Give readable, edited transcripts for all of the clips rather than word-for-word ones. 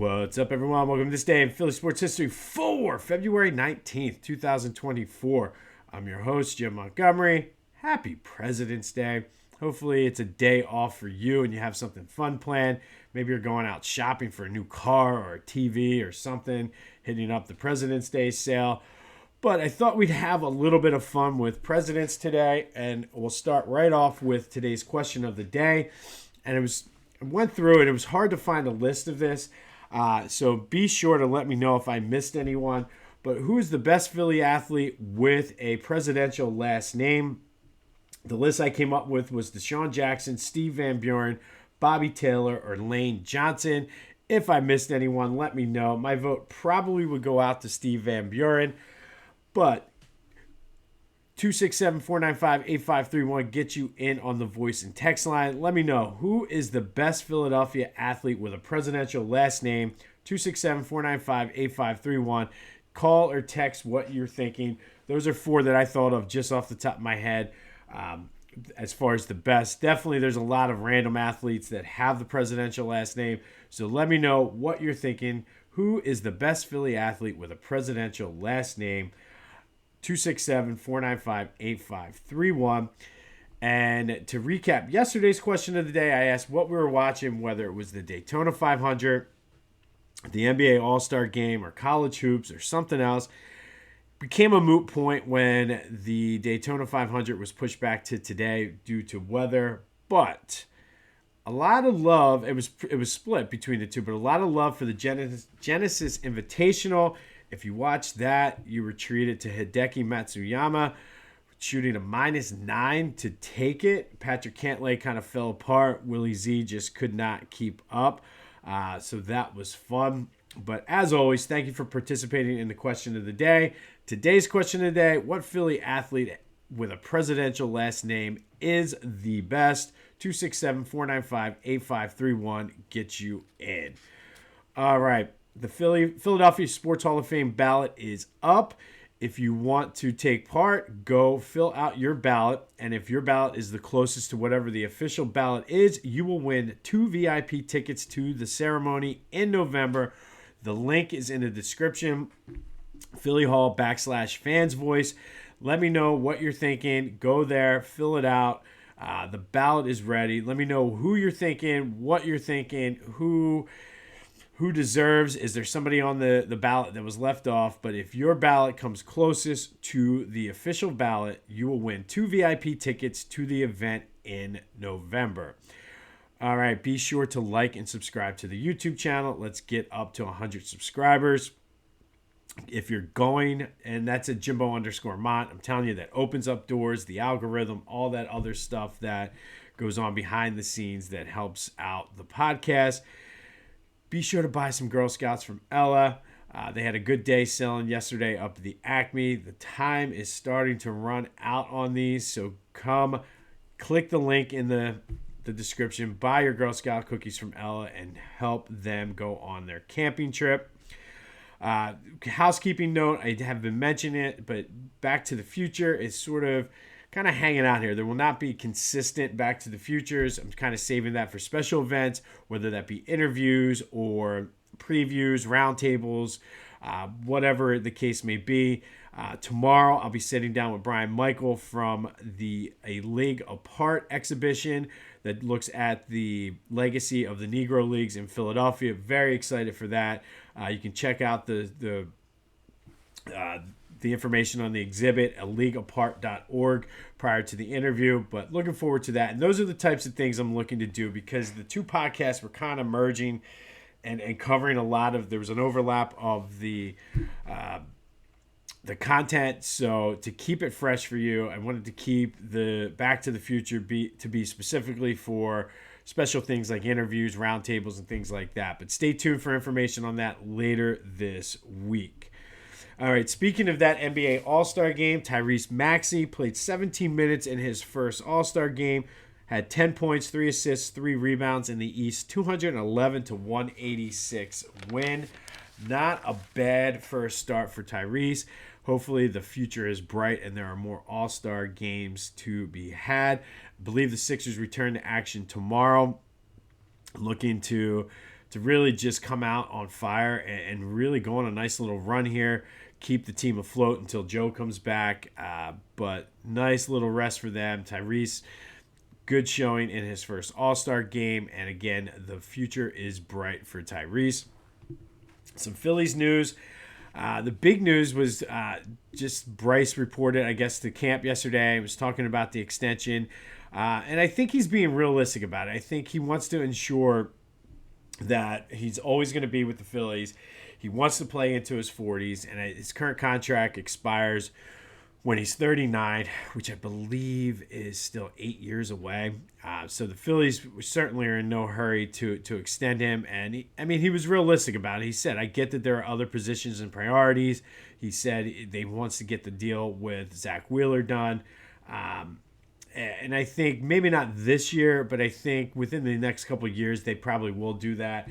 What's up, everyone? Welcome to this day in Philly sports history for February 19th, 2024. I'm your host, Jim Montgomery. Happy President's Day. Hopefully it's a day off for you and you have something fun planned. Maybe you're going out shopping for a new car or a TV or something, hitting up the President's Day sale. But I thought we'd have a little bit of fun with presidents today, and we'll start right off with today's question of the day. And I went through it. It was hard to find a list of this. So be sure to let me know if I missed anyone. But who is the best Philly athlete with a presidential last name? The list I came up with was Deshaun Jackson, Steve Van Buren, Bobby Taylor, or Lane Johnson. If I missed anyone, let me know. My vote probably would go out to Steve Van Buren. But 267-495-8531 gets you in on the voice and text line. Let me know, who is the best Philadelphia athlete with a presidential last name? 267-495-8531. Call or text what you're thinking. Those are four that I thought of just off the top of my head. As far as the best, definitely there's a lot of random athletes that have the presidential last name. So let me know what you're thinking. Who is the best Philly athlete with a presidential last name? 267-495-8531. And to recap yesterday's question of the day, I asked what we were watching, whether it was the Daytona 500, the NBA All-Star Game, or college hoops, or something else. Became a moot point when the Daytona 500 was pushed back to today due to weather. But a lot of love, it was split between the two, but a lot of love for the Genesis Invitational. If you watched that, you were treated to Hideki Matsuyama shooting a -9 to take it. Patrick Cantlay kind of fell apart. Willie Z just could not keep up. So that was fun. But as always, thank you for participating in the question of the day. Today's question of the day, what Philly athlete with a presidential last name is the best? 267-495-8531 gets you in. All right. The Philadelphia Sports Hall of Fame ballot is up. If you want to take part, go fill out your ballot. And if your ballot is the closest to whatever the official ballot is, you will win 2 VIP tickets to the ceremony in November. The link is in the description. Philly Hall /fans voice. Let me know what you're thinking. Go there, fill it out. The ballot is ready. Let me know who you're thinking, what you're thinking, who deserves. Is there somebody on the ballot that was left off? But if your ballot comes closest to the official ballot, you will win 2 VIP tickets to the event in November. All right, be sure to like and subscribe to the YouTube channel. Let's get up to 100 subscribers. If you're going, and that's at Jimbo_Mont, I'm telling you, that opens up doors, the algorithm, all that other stuff that goes on behind the scenes that helps out the podcast. Be sure to buy some Girl Scouts from Ella. They had a good day selling yesterday up at the Acme. The time is starting to run out on these, so come click the link in the description, buy your Girl Scout cookies from Ella, and help them go on their camping trip. Housekeeping note, I have been mentioning it, but Back to the Future is sort of kind of hanging out here. There will not be consistent Back to the Futures. I'm kind of saving that for special events, whether that be interviews or previews, roundtables, whatever the case may be. Tomorrow, I'll be sitting down with Brian Michael from A League Apart exhibition that looks at the legacy of the Negro Leagues in Philadelphia. Very excited for that. You can check out the information on the exhibit at leagueapart.org prior to the interview, but looking forward to that. And those are the types of things I'm looking to do, because the two podcasts were kind of merging and covering a lot of, there was an overlap of the content. So to keep it fresh for you, I wanted to keep the Back to the Future to be specifically for special things like interviews, roundtables, and things like that. But stay tuned for information on that later this week. All right, speaking of that NBA All-Star game, Tyrese Maxey played 17 minutes in his first All-Star game, had 10 points, 3 assists, 3 rebounds in the East, 211-186 win. Not a bad first start for Tyrese. Hopefully the future is bright and there are more All-Star games to be had. I believe the Sixers return to action tomorrow. Looking to to really just come out on fire and really go on a nice little run here, keep the team afloat until Joe comes back. But nice little rest for them. Tyrese, good showing in his first All-Star game. And again, the future is bright for Tyrese. Some Phillies news. The big news was just Bryce reported, I guess, to camp yesterday. He was talking about the extension. And I think he's being realistic about it. I think he wants to ensure that he's always going to be with the Phillies. He wants to play into his 40s, and his current contract expires when he's 39, which I believe is still 8 years away. So the Phillies certainly are in no hurry to extend him. And he was realistic about it. He said, I get that there are other positions and priorities. He said they wants to get the deal with Zach Wheeler done. And I think maybe not this year, but I think within the next couple of years, they probably will do that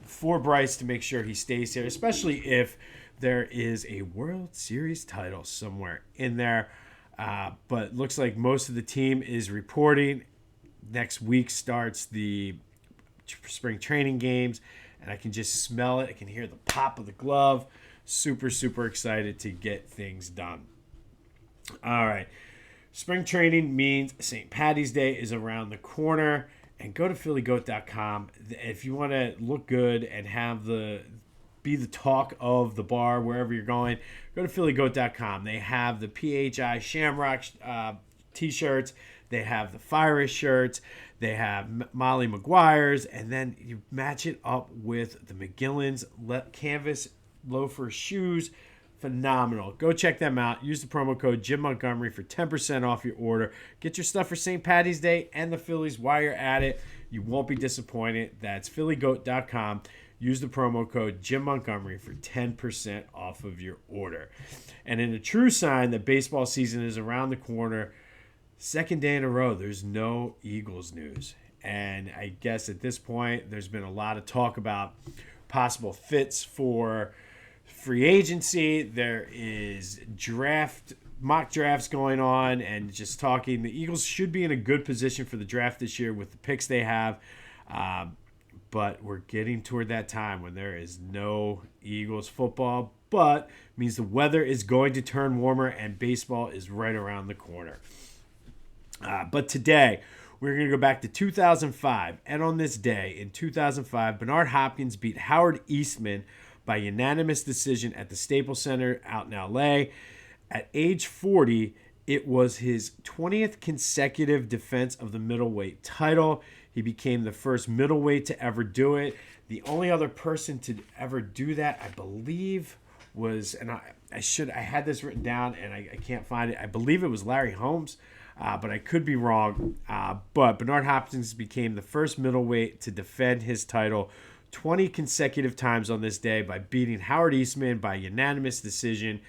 for Bryce to make sure he stays here, especially if there is a World Series title somewhere in there. But looks like most of the team is reporting. Next week starts the spring training games, and I can just smell it. I can hear the pop of the glove. Super, super excited to get things done. All right. Spring training means St. Paddy's Day is around the corner, and go to phillygoat.com if you want to look good and have be the talk of the bar wherever you're going. Go to phillygoat.com. They have the PHI Shamrock t-shirts. They have the Fire shirts. They have Molly Maguire's, and then you match it up with the McGillen's canvas loafer shoes. Phenomenal. Go check them out. Use the promo code Jim Montgomery for 10% off your order. Get your stuff for St. Paddy's Day and the Phillies while you're at it. You won't be disappointed. That's phillygoat.com. Use the promo code Jim Montgomery for 10% off of your order. And in a true sign that baseball season is around the corner, second day in a row, there's no Eagles news. And I guess at this point, there's been a lot of talk about possible fits for free agency. There is mock drafts going on, and just talking. The Eagles should be in a good position for the draft this year with the picks they have. But we're getting toward that time when there is no Eagles football, but means the weather is going to turn warmer and baseball is right around the corner. But today, we're going to go back to 2005. And on this day, in 2005, Bernard Hopkins beat Howard Eastman by unanimous decision at the Staples Center out in LA. At age 40, it was his 20th consecutive defense of the middleweight title. He became the first middleweight to ever do it. The only other person to ever do that, I believe, was, and I had this written down and I can't find it. I believe it was Larry Holmes, but I could be wrong. But Bernard Hopkins became the first middleweight to defend his title 20 consecutive times on this day by beating Howard Eastman by unanimous decision.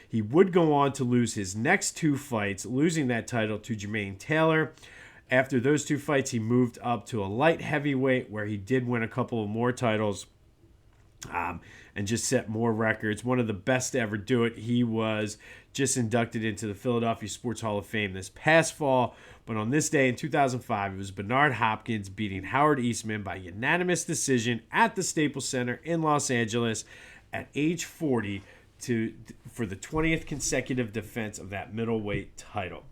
He would go on to lose his next two fights, losing that title to Jermaine Taylor. After those two fights, he moved up to a light heavyweight where he did win a couple of more titles and just set more records. One of the best to ever do it. He was just inducted into the Philadelphia Sports Hall of Fame this past fall. But on this day in 2005, it was Bernard Hopkins beating Howard Eastman by unanimous decision at the Staples Center in Los Angeles at age 40 for the 20th consecutive defense of that middleweight title.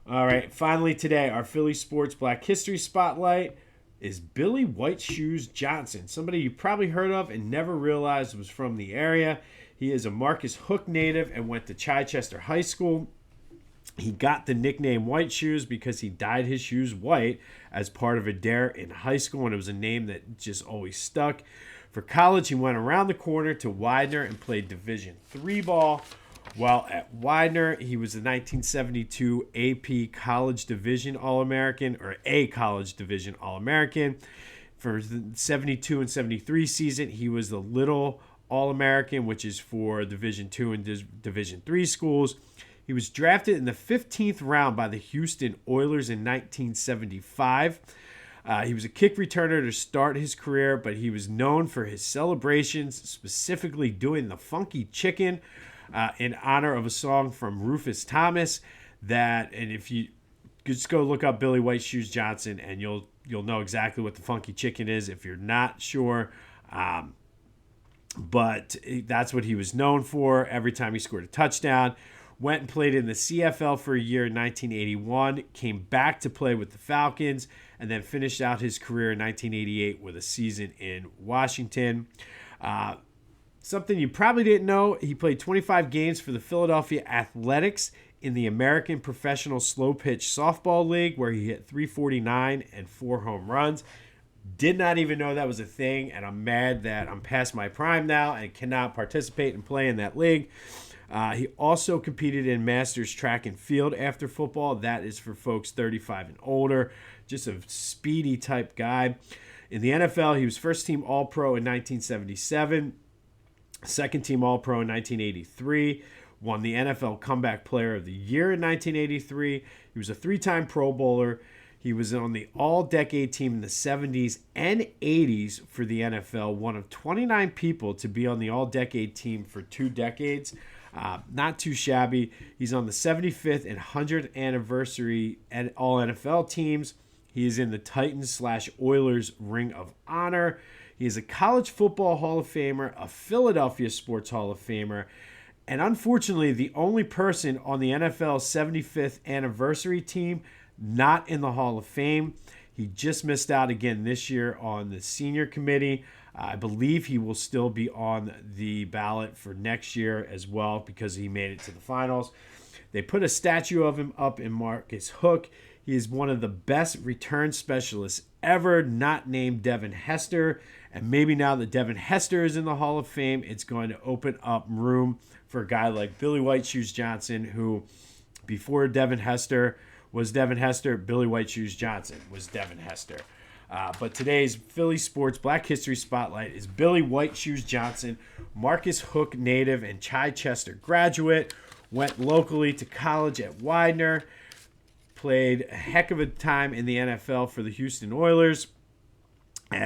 All right, finally today, our Philly Sports Black History Spotlight is Billy White Shoes Johnson, somebody you probably heard of and never realized was from the area. He is a Marcus Hook native and went to Chichester High School. He got the nickname White Shoes because he dyed his shoes white as part of a dare in high school, and it was a name that just always stuck. For college, he went around the corner to Widener and played Division III ball. While at Widener, he was the 1972 AP College Division All-American, or a College Division All-American. For the 72 and 73 season, he was the Little All-American, which is for Division II and Division III schools. He was drafted in the 15th round by the Houston Oilers in 1975. He was a kick returner to start his career, but he was known for his celebrations, specifically doing the funky chicken in honor of a song from Rufus Thomas. And if you just go look up Billy White Shoes Johnson, and you'll you'll know exactly what the funky chicken is if you're not sure. But that's what he was known for every time he scored a touchdown. Went and played in the CFL for a year in 1981, came back to play with the Falcons, and then finished out his career in 1988 with a season in Washington. Something you probably didn't know, he played 25 games for the Philadelphia Athletics in the American Professional Slow Pitch Softball League, where he hit .349 and 4 home runs. Did not even know that was a thing, and I'm mad that I'm past my prime now and cannot participate and play in that league. He also competed in Masters track and field after football. That is for folks 35 and older. Just a speedy type guy. In the NFL, he was first team All-Pro in 1977, second team All-Pro in 1983, won the NFL Comeback Player of the Year in 1983. He was a 3-time Pro Bowler. He was on the all-decade team in the 70s and 80s for the NFL, one of 29 people to be on the all-decade team for 2 decades. Not too shabby. He's on the 75th and 100th anniversary all-NFL teams. He is in the Titans/Oilers Ring of Honor. He is a College Football Hall of Famer, a Philadelphia Sports Hall of Famer, and unfortunately the only person on the NFL's 75th anniversary team not in the Hall of Fame. He just missed out again this year on the senior committee. I believe he will still be on the ballot for next year as well because he made it to the finals. They put a statue of him up in Marcus Hook. He is one of the best return specialists ever, not named Devin Hester. And maybe now that Devin Hester is in the Hall of Fame, it's going to open up room for a guy like Billy White Shoes Johnson, who before Devin Hester was Devin Hester, Billy White Shoes Johnson was Devin Hester. But today's Philly Sports Black History Spotlight is Billy White Shoes Johnson, Marcus Hook native and Chichester graduate, went locally to college at Widener, played a heck of a time in the NFL for the Houston Oilers, the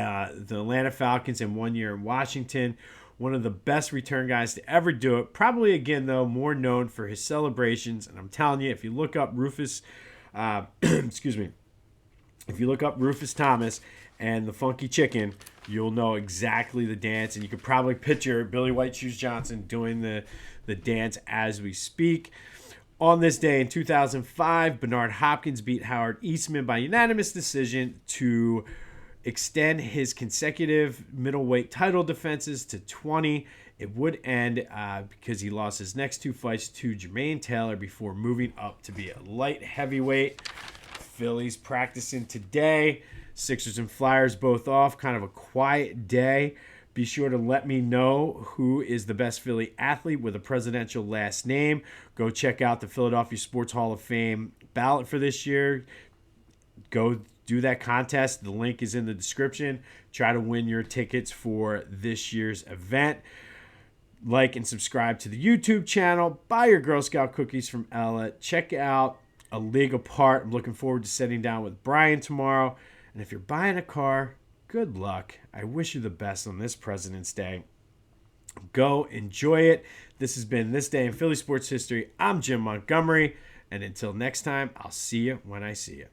Atlanta Falcons, and 1 year in Washington. One of the best return guys to ever do it. Probably, again, though, more known for his celebrations. And I'm telling you, if you look up Rufus, excuse me, if you look up Rufus Thomas and the Funky Chicken, you'll know exactly the dance. And you could probably picture Billy White Shoes Johnson doing the dance as we speak. On this day in 2005, Bernard Hopkins beat Howard Eastman by unanimous decision to extend his consecutive middleweight title defenses to 20. It would end because he lost his next 2 fights to Jermaine Taylor before moving up to be a light heavyweight. Phillies practicing today. Sixers and Flyers both off. Kind of a quiet day. Be sure to let me know who is the best Philly athlete with a presidential last name. Go check out the Philadelphia Sports Hall of Fame ballot for this year. Go do that contest. The link is in the description. Try to win your tickets for this year's event. Like and subscribe to the YouTube channel. Buy your Girl Scout cookies from Ella. Check out A League Apart. I'm looking forward to sitting down with Brian tomorrow. And if you're buying a car, good luck. I wish you the best on this President's Day. Go enjoy it. This has been This Day in Philly Sports History. I'm Jim Montgomery. And until next time, I'll see you when I see you.